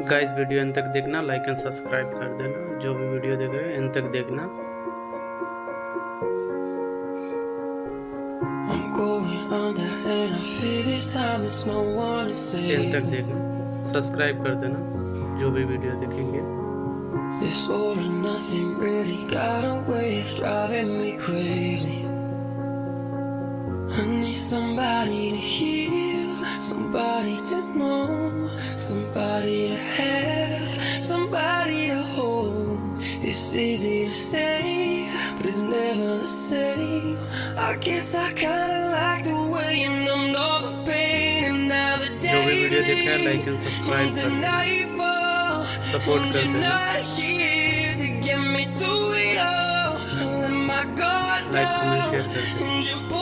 Guys video अंत तक देखना, लाइक एंड सब्सक्राइब कर देना। जो भी वीडियो देख रहे हैं अंत तक देखना। अंत तक देखना, सब्सक्राइब कर देना जो भी वीडियो देखेंगे। This all and nothing really got a way of driving me crazy. I need somebody to heal, somebody to know, somebody to have, somebody to hold. It's easy to say, but it's never the same. I guess I kinda like the way you numbed all the pain, and now the day जो भी video देखा है like and subscribe कर देना, support कर देना। Like comment share कर देना।